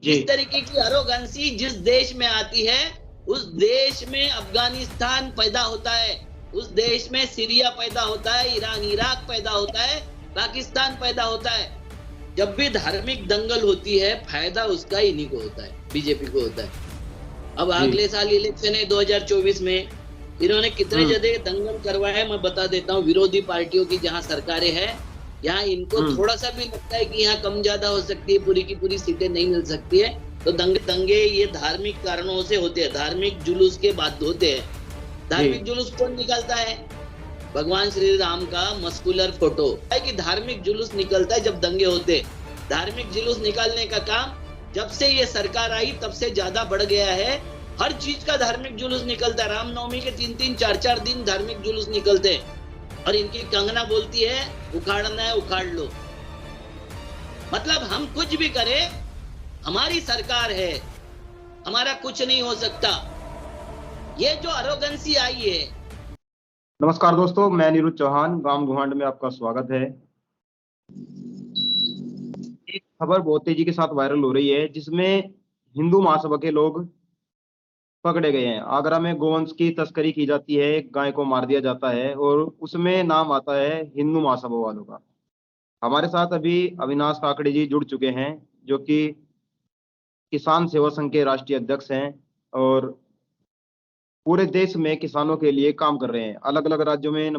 जी। इस तरीके की अरोगेंसी जिस देश में आती है, उस देश में अफगानिस्तान पैदा होता है, उस देश में सीरिया पैदा होता है, ईरान इराक पैदा होता है, पाकिस्तान पैदा होता है। जब भी धार्मिक दंगल होती है, फायदा उसका इन्हीं को होता है, बीजेपी को होता है। अब जी। अगले साल इलेक्शन है 2024 में, इन्होंने कितने जगह दंगल करवाए मैं बता देता हूँ। विरोधी पार्टियों की जहां सरकारें हैं, यहाँ इनको थोड़ा सा भी लगता है कि यहाँ कम ज्यादा हो सकती है, पूरी की पूरी सीटें नहीं मिल सकती है, तो दंगे ये धार्मिक कारणों से होते हैं, धार्मिक जुलूस के बाद होते हैं। धार्मिक जुलूस कौन निकालता है? भगवान श्री राम का मस्कुलर फोटो है कि धार्मिक जुलूस निकलता है जब दंगे होते। धार्मिक जुलूस निकालने का काम जब से ये सरकार आई तब से ज्यादा बढ़ गया है। हर चीज का धार्मिक जुलूस निकलता है। रामनवमी के 3-3, 4-4 दिन धार्मिक जुलूस निकलते हैं और इनकी कंगना बोलती है उखाड़ना है उखाड़ लो। मतलब हम कुछ भी करें, हमारी सरकार है, हमारा कुछ नहीं हो सकता। ये जो अरोगेंसी आई है। नमस्कार दोस्तों, मैं नीरुज चौहान, गांव घुमांड में आपका स्वागत है। एक खबर बहुत तेजी के साथ वायरल हो रही है जिसमें हिंदू महासभा के लोग पकड़े गए हैं। आगरा में गोवंश की तस्करी की जाती है, एक गाय को मार दिया जाता है और उसमें नाम आता है हिंदू महासभा वालों का। हमारे साथ अभी अविनाश काकड़े जी जुड़ चुके हैं, जो कि किसान सेवा संघ के राष्ट्रीय अध्यक्ष हैं और पूरे देश में किसानों के लिए काम कर रहे हैं। अलग अलग राज्यों में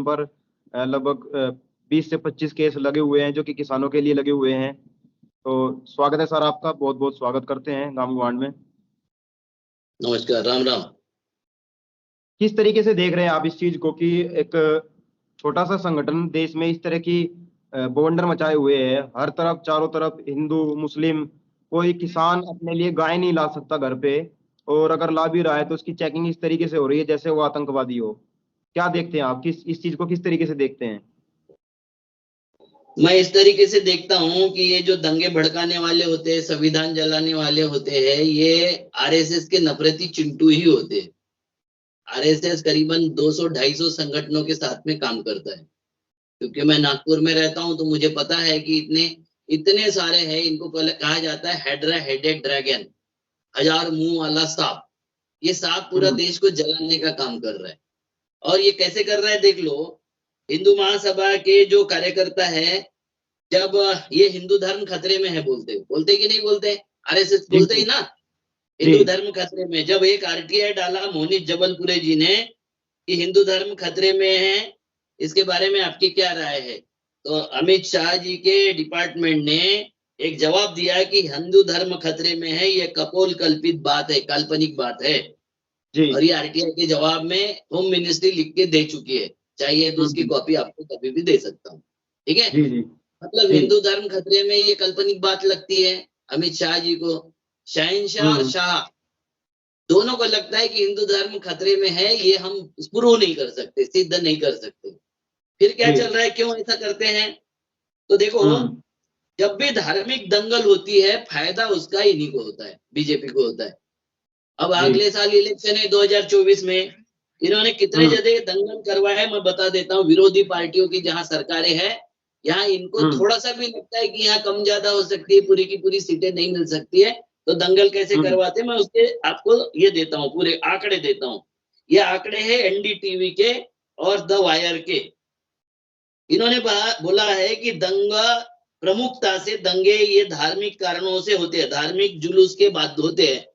लगभग 20 से 25 केस लगे हुए हैं जो कि किसानों के लिए लगे हुए हैं। तो स्वागत है सर आपका, बहुत बहुत स्वागत करते हैं गांव गुआंड में। नमस्कार, राम राम। किस तरीके से देख रहे हैं आप इस चीज को कि एक छोटा सा संगठन देश में इस तरह की बवंडर मचाए हुए है, हर तरफ चारों तरफ हिंदू मुस्लिम, कोई किसान अपने लिए गाय नहीं ला सकता घर पे, और अगर ला भी रहा है तो उसकी चेकिंग इस तरीके से हो रही है जैसे वो आतंकवादी हो। क्या देखते हैं आप, किस इस चीज को किस तरीके से देखते हैं? मैं इस तरीके से देखता हूं कि ये जो दंगे भड़काने वाले होते हैं, संविधान जलाने वाले होते हैं, ये आरएसएस के नफरती चिंटू ही होते हैं। आरएसएस करीबन 200-250 संगठनों के साथ में काम करता है। क्योंकि मैं नागपुर में रहता हूं तो मुझे पता है कि इतने सारे हैं। इनको कहा जाता है हेड्रा हेडेड ड्रैगन, 1000 मुंह वाला सांप। ये सांप पूरा देश को जलाने का काम कर रहा है। और ये कैसे कर रहा है देख लो। हिंदू महासभा के जो कार्यकर्ता है, जब ये हिंदू धर्म खतरे में है बोलते कि नहीं बोलते? आरएसएस बोलते ही ना, हिंदू धर्म खतरे में। जब एक आरटीआई डाला मोनिश जबलपुरे जी ने कि हिंदू धर्म खतरे में है, इसके बारे में आपकी क्या राय है? तो अमित शाह जी के डिपार्टमेंट ने एक जवाब दिया कि हिंदू धर्म खतरे में है, ये कपोल कल्पित बात है, काल्पनिक बात है। और ये आरटीआई के जवाब में होम मिनिस्ट्री लिख के दे चुकी है। चाहिए तो उसकी कॉपी आपको कभी भी दे सकता हूँ, ठीक है? मतलब हिंदू धर्म खतरे में, ये काल्पनिक बात लगती है अमित शाह जी को। शहंशाह और शाह दोनों को लगता है कि हिंदू धर्म खतरे में है, ये हम प्रूव नहीं कर सकते, सिद्ध नहीं कर सकते। फिर क्या चल रहा है, क्यों ऐसा करते हैं? तो देखो, जब भी धार्मिक दंगल होती है, फायदा उसका इन्हीं को होता है, बीजेपी को होता है। अब अगले साल इलेक्शन है 2024 में, इन्होंने कितने जगह दंगल करवाए मैं बता देता हूँ। विरोधी पार्टियों की जहां सरकारें हैं, यहाँ इनको थोड़ा सा भी लगता है कि यहाँ कम ज्यादा हो सकती है, पूरी की पूरी सीटें नहीं मिल सकती है, तो दंगल कैसे करवाते हैं मैं उसके आपको ये देता हूँ, पूरे आंकड़े देता हूँ। ये आंकड़े हैं एनडीटीवी के और द वायर के। इन्होंने बोला है कि दंगा प्रमुखता से दंगे ये धार्मिक कारणों से होते हैं, धार्मिक जुलूस के बाद होते हैं।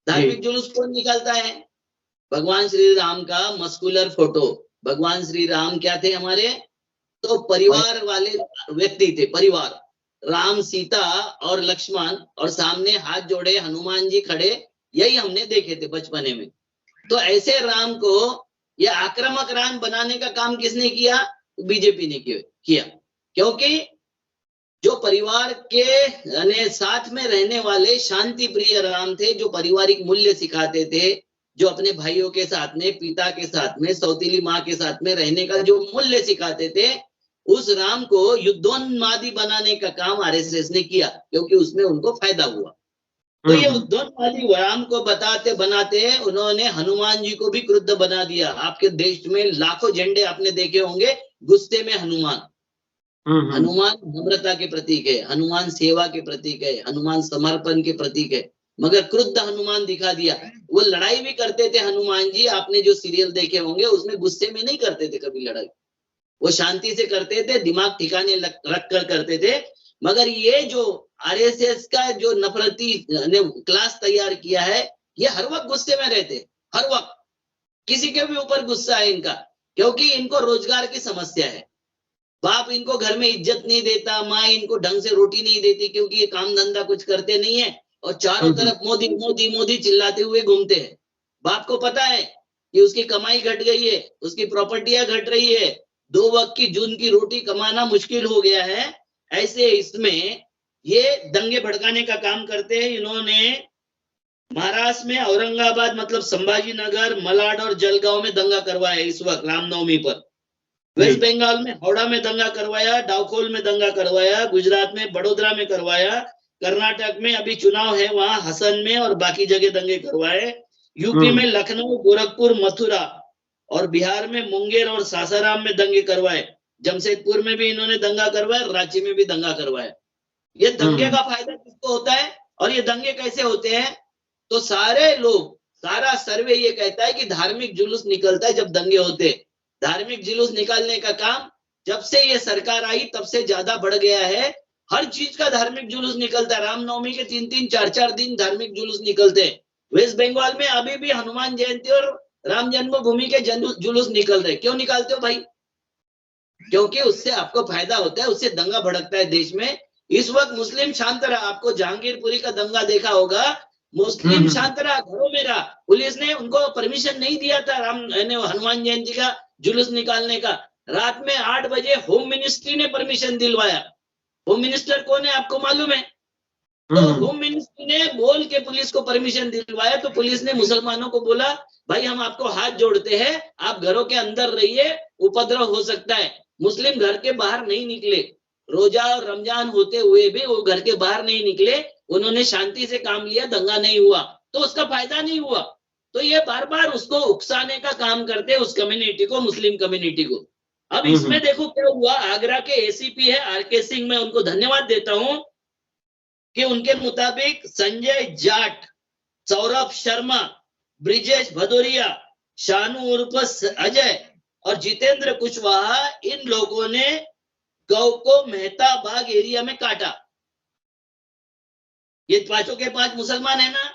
धार्मिक जुलूस कौन निकालता है? भगवान श्री राम का मस्कुलर फोटो। भगवान श्री राम क्या थे हमारे? तो परिवार वाले व्यक्ति थे, परिवार। राम, सीता और लक्ष्मण, और सामने हाथ जोड़े हनुमान जी खड़े, यही हमने देखे थे बचपने में। तो ऐसे राम को ये आक्रामक राम बनाने का काम किसने किया? बीजेपी ने किया। क्योंकि जो परिवार के साथ में रहने वाले शांति प्रिय राम थे, जो पारिवारिक मूल्य सिखाते थे, जो अपने भाइयों के साथ में, पिता के साथ में, सौतीली माँ के साथ में रहने का जो मूल्य सिखाते थे, उस राम को युद्धोन्मादी बनाने का काम आरएसएस ने किया, क्योंकि उसमें उनको फायदा हुआ। तो ये युद्धोन्मादी राम को बनाते उन्होंने हनुमान जी को भी क्रुद्ध बना दिया। आपके देश में लाखों झंडे आपने देखे होंगे, गुस्से में हनुमान। हनुमान नम्रता के प्रतीक है, हनुमान सेवा के प्रतीक है, हनुमान समर्पण के प्रतीक है। मगर क्रुद्ध हनुमान दिखा दिया। वो लड़ाई भी करते थे हनुमान जी, आपने जो सीरियल देखे होंगे उसमें गुस्से में नहीं करते थे कभी लड़ाई, वो शांति से करते थे, दिमाग ठिकाने रख कर करते थे। मगर ये जो आरएसएस का जो नफरती ने क्लास तैयार किया है, ये हर वक्त गुस्से में रहते, हर वक्त किसी के भी ऊपर गुस्सा है इनका, क्योंकि इनको रोजगार की समस्या है। बाप इनको घर में इज्जत नहीं देता, माँ इनको ढंग से रोटी नहीं देती, क्योंकि ये काम धंधा कुछ करते नहीं है, और चारों तरफ मोदी मोदी मोदी चिल्लाते हुए घूमते हैं। बाप को पता है कि उसकी कमाई घट गई है, उसकी प्रॉपर्टियां घट रही है, 2 वक्त की जून की रोटी कमाना मुश्किल हो गया है। ऐसे इसमें ये दंगे भड़काने का काम करते हैं। इन्होंने महाराष्ट्र में औरंगाबाद मतलब संभाजी नगर, मलाड और जलगांव में दंगा करवाया इस वक्त रामनवमी पर। वेस्ट बंगाल में हावड़ा में दंगा करवाया, डाउकोल में दंगा करवाया, गुजरात में बड़ोदरा में करवाया, कर्नाटक में अभी चुनाव है वहां हसन में और बाकी जगह दंगे करवाए, यूपी में लखनऊ, गोरखपुर, मथुरा और बिहार में मुंगेर और सासाराम में दंगे करवाए, जमशेदपुर में भी इन्होंने दंगा करवाया, रांची में भी दंगा करवाया। ये दंगे का फायदा किसको होता है और ये दंगे कैसे होते हैं? तो सारे लोग, सारा सर्वे ये कहता है कि धार्मिक जुलूस निकलता है जब दंगे होते। धार्मिक जुलूस निकालने का काम जब से ये सरकार आई तब से ज्यादा बढ़ गया है। हर चीज का धार्मिक जुलूस निकलता है। रामनवमी के 3-3, 4-4 दिन धार्मिक जुलूस निकलते हैं। वेस्ट बंगाल में अभी भी हनुमान जयंती और राम जन्मभूमि के जुलूस निकल रहे। क्यों निकालते हो भाई? क्योंकि उससे आपको फायदा होता है, उससे दंगा भड़कता है देश में। इस वक्त मुस्लिम शांत रहा, आपको जहांगीरपुरी का दंगा देखा होगा, मुस्लिम शांत रहा, घरों में रहा। पुलिस ने उनको परमिशन नहीं दिया था हनुमान जयंती का जुलूस निकालने का। रात में 8 बजे होम मिनिस्ट्री ने परमिशन दिलवाया। होम मिनिस्टर कौन है आपको मालूम है? तो होम मिनिस्ट्री ने बोल के पुलिस को परमिशन दिलवाया। तो पुलिस ने मुसलमानों को बोला, भाई हम आपको हाथ जोड़ते हैं, आप घरों के अंदर रहिए, उपद्रव हो सकता है। मुस्लिम घर के बाहर नहीं निकले, रोजा और रमजान होते हुए भी वो घर के बाहर नहीं निकले। उन्होंने शांति से काम लिया, दंगा नहीं हुआ, तो उसका फायदा नहीं हुआ। तो ये बार बार उसको उकसाने का काम करते हैं, उस कम्युनिटी को, मुस्लिम कम्युनिटी को। अब इसमें देखो क्या हुआ। आगरा के एसीपी है आरके सिंह, मैं उनको धन्यवाद देता हूं कि उनके मुताबिक संजय जाट, सौरभ शर्मा, ब्रिजेश भदौरिया, शानू उर्फ अजय और जितेंद्र कुशवाहा, इन लोगों ने गौ को मेहता बाग एरिया में काटा। ये पांचों के 5 मुसलमान है ना?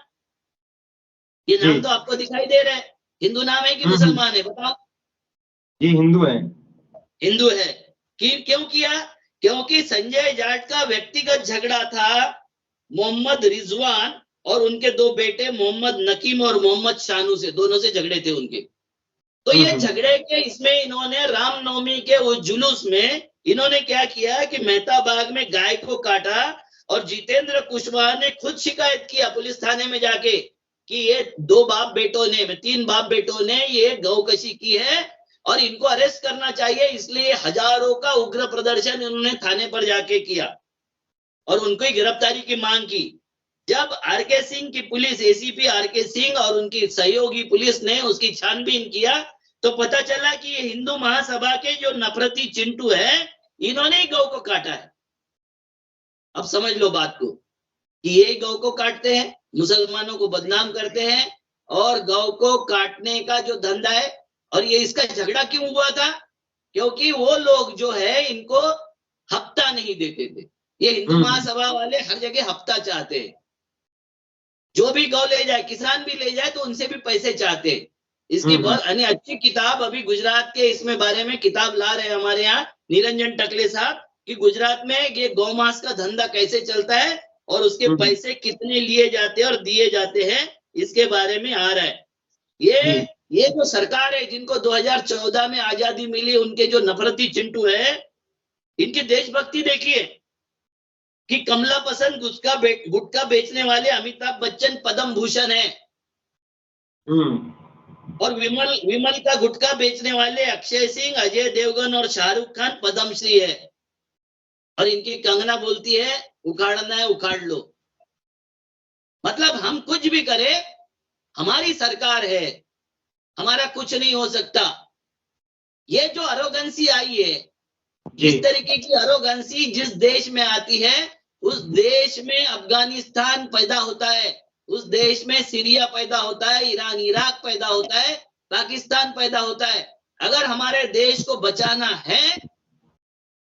ये नाम तो आपको दिखाई दे रहे हैं। हिंदू नाम है कि मुसलमान है? बताओ। ये हिंदू है। हिंदू है। क्यों किया? क्योंकि संजय जाट का व्यक्तिगत झगड़ा था मोहम्मद रिजवान और उनके 2 बेटे मोहम्मद नकीम और मोहम्मद शानू से, दोनों से झगड़े थे उनके। तो ये झगड़े के इसमें इन्होंने रामनवमी के उस जुलूस में इन्होंने क्या किया कि मेहता बाग में गाय को काटा। और जितेंद्र कुशवाहा ने खुद शिकायत किया पुलिस थाने में जाके कि ये 2 बाप बेटों ने, 3 बाप बेटों ने ये गौकशी की है और इनको अरेस्ट करना चाहिए। इसलिए हजारों का उग्र प्रदर्शन इन्होंने थाने पर जाके किया और उनको ही गिरफ्तारी की मांग की। जब आरके सिंह की पुलिस, एसीपी आरके सिंह और उनकी सहयोगी पुलिस ने उसकी छानबीन किया तो पता चला कि ये हिंदू महासभा के जो नफरती चिंटू है, इन्होंने ही गौ को काटा है। अब समझ लो बात को कि ये गौ को काटते हैं, मुसलमानों को बदनाम करते हैं और गौ को काटने का जो धंधा है। और ये इसका झगड़ा क्यों हुआ था? क्योंकि वो लोग जो है इनको हफ्ता नहीं देते थे। ये हिंदू महासभा वाले हर जगह हफ्ता चाहते हैं। जो भी गौ ले जाए, किसान भी ले जाए तो उनसे भी पैसे चाहते हैं। इसकी बहुत अच्छी किताब अभी गुजरात के इसमें बारे में किताब ला रहे हैं हमारे यहाँ निरंजन टकले साहब कि गुजरात में ये गौ मांस का धंधा कैसे चलता है और उसके पैसे कितने लिए जाते हैं और दिए जाते हैं, इसके बारे में आ रहा है। ये जो सरकार है जिनको 2014 में आजादी मिली, उनके जो नफरती चिंटू है, इनकी देशभक्ति देखिए कि कमला पसंद गुटखा बेचने वाले अमिताभ बच्चन पद्म भूषण है और विमल का गुटखा बेचने वाले अक्षय सिंह, अजय देवगन और शाहरुख खान पद्मश्री है। और इनकी कंगना बोलती है उखाड़ना है उखाड़ लो। मतलब हम कुछ भी करें, हमारी सरकार है, हमारा कुछ नहीं हो सकता। ये जो अरोगेंसी आई है, जिस तरीके की अरोगेंसी जिस देश में आती है उस देश में अफगानिस्तान पैदा होता है, उस देश में सीरिया पैदा होता है, ईरान इराक पैदा होता है, पाकिस्तान पैदा होता है। अगर हमारे देश को बचाना है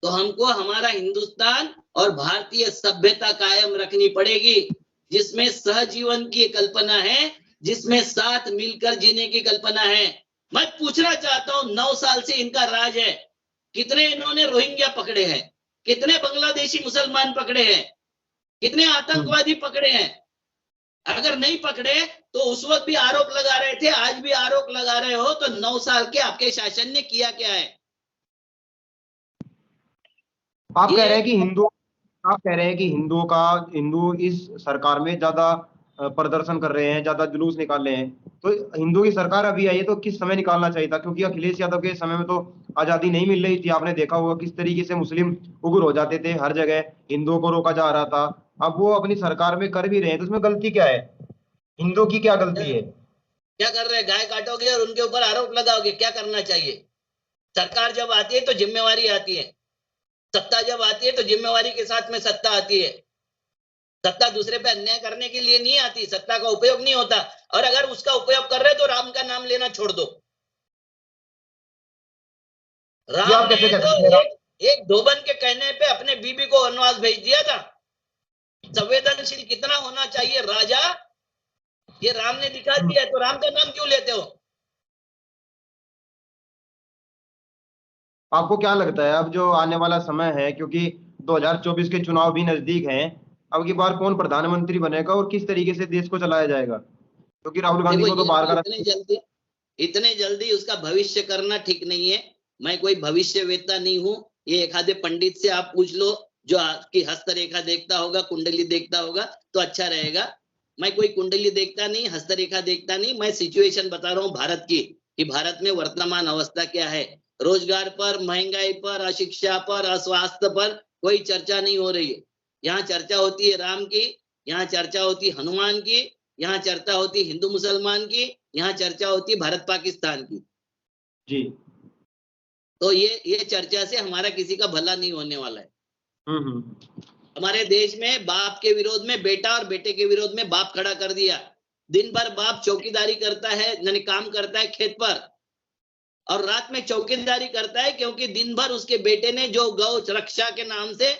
तो हमको हमारा हिंदुस्तान और भारतीय सभ्यता कायम रखनी पड़ेगी, जिसमें सहजीवन की कल्पना है, जिसमें साथ मिलकर जीने की कल्पना है। मैं पूछना चाहता हूं, 9 साल से इनका राज है, कितने इन्होंने रोहिंग्या पकड़े हैं, कितने बांग्लादेशी मुसलमान पकड़े हैं, कितने आतंकवादी पकड़े हैं? अगर नहीं पकड़े तो उस वक्त भी आरोप लगा रहे थे, आज भी आरोप लगा रहे हो, तो 9 साल के आपके शासन ने किया क्या है? आप कह रहे हैं कि हिंदू इस सरकार में ज्यादा प्रदर्शन कर रहे हैं, ज्यादा जुलूस निकाल रहे हैं। तो हिंदू की सरकार अभी आई है तो किस समय निकालना चाहिए था? क्योंकि अखिलेश यादव के समय में तो आजादी नहीं मिल रही थी। आपने देखा होगा किस तरीके से मुस्लिम उग्र हो जाते थे, हर जगह हिंदुओं को रोका जा रहा था। अब वो अपनी सरकार में कर भी रहे हैं, तो उसमें गलती क्या है? हिंदू की क्या गलती है? क्या कर रहे हैं? गाय काटोगे और उनके ऊपर आरोप लगाओगे? क्या करना चाहिए? सरकार जब आती है तो जिम्मेवारी आती है, सत्ता जब आती है तो जिम्मेवारी के साथ में सत्ता आती है। सत्ता दूसरे पे अन्याय करने के लिए नहीं आती, सत्ता का उपयोग नहीं होता। और अगर उसका उपयोग कर रहे तो राम का नाम लेना छोड़ दो। राम ने तो एक धोबन के कहने पे अपने बीबी को वनवास भेज दिया था। संवेदनशील कितना होना चाहिए राजा, ये राम ने दिखा दिया, तो राम का नाम क्यों लेते हो? आपको क्या लगता है अब जो आने वाला समय है, क्योंकि 2024 के चुनाव भी नजदीक हैं, अब की बार कौन प्रधानमंत्री बनेगा और किस तरीके से देश को चलाया जाएगा? क्योंकि राहुल गांधी देखो, को तो बार बार इतने जल्दी उसका भविष्य करना ठीक नहीं है। मैं कोई भविष्यवेत्ता नहीं हूं। ये एक आधे पंडित से आप पूछ लो जो आपकी हस्तरेखा देखता होगा, कुंडली देखता होगा, तो अच्छा रहेगा। मैं कोई कुंडली देखता नहीं, हस्तरेखा देखता नहीं, मैं सिचुएशन बता रहा हूँ भारत की, कि भारत में वर्तमान अवस्था क्या है। रोजगार पर, महंगाई पर, अशिक्षा पर, अस्वास्थ्य पर कोई चर्चा नहीं हो रही है। यहाँ चर्चा होती है राम की, यहाँ चर्चा होती है हनुमान की, यहाँ चर्चा होती है हिंदू मुसलमान की, यहाँ चर्चा होती है भारत पाकिस्तान की। जी। तो ये चर्चा से हमारा किसी का भला नहीं होने वाला है। हमारे देश में बाप के विरोध में बेटा और बेटे के विरोध में बाप खड़ा कर दिया। दिन भर बाप चौकीदारी करता है, यानी काम करता है खेत पर, और रात में चौकीदारी करता है, क्योंकि दिन भर उसके बेटे ने जो गौ रक्षा के नाम से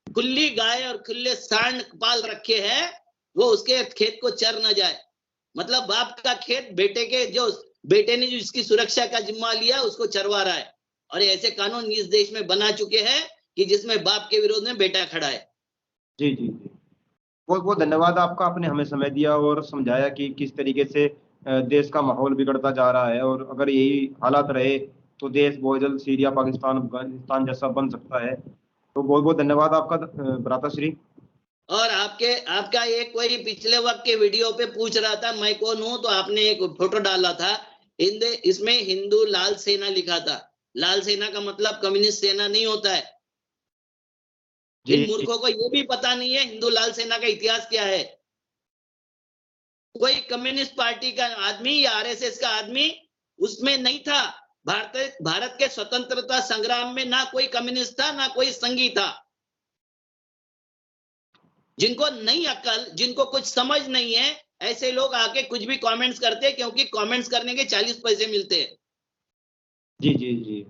खुली गाय और खुले सांड पाल रखे हैं, वो उसके खेत को चर न जाए। मतलब बाप का खेत बेटे ने जो इसकी सुरक्षा का जिम्मा लिया उसको चरवा रहा है। और ऐसे कानून इस देश में बना चुके हैं कि जिसमें बाप के विरोध में बेटा खड़ा है। जी जी जी, बहुत बहुत धन्यवाद आपका। आपने हमें समय दिया और समझाया कि किस तरीके से देश का माहौल बिगड़ता जा रहा है, और अगर यही हालात रहे तो देश बहुत जल्द सीरिया, पाकिस्तान, अफगानिस्तान जैसा बन सकता है। तो बहुत बहुत धन्यवाद आपका भ्राताश्री। और आपका एक कोई पिछले वक्त के वीडियो पे पूछ रहा था मैं कौन हूं, तो आपने एक फोटो डाला था, इसमें हिंदू लाल सेना लिखा था। लाल सेना का मतलब कम्युनिस्ट सेना नहीं होता है। इन मूर्खों को ये भी पता नहीं है हिंदू लाल सेना का इतिहास क्या है। कोई कम्युनिस्ट पार्टी का आदमी या आरएसएस का आदमी उसमें नहीं था। भारत के स्वतंत्रता संग्राम में ना कोई कम्युनिस्ट था, ना कोई संघी था। जिनको नहीं अकल, जिनको कुछ समझ नहीं है, ऐसे लोग आके कुछ भी कमेंट्स करते हैं, क्योंकि कमेंट्स करने के 40 पैसे मिलते हैं। जी जी जी।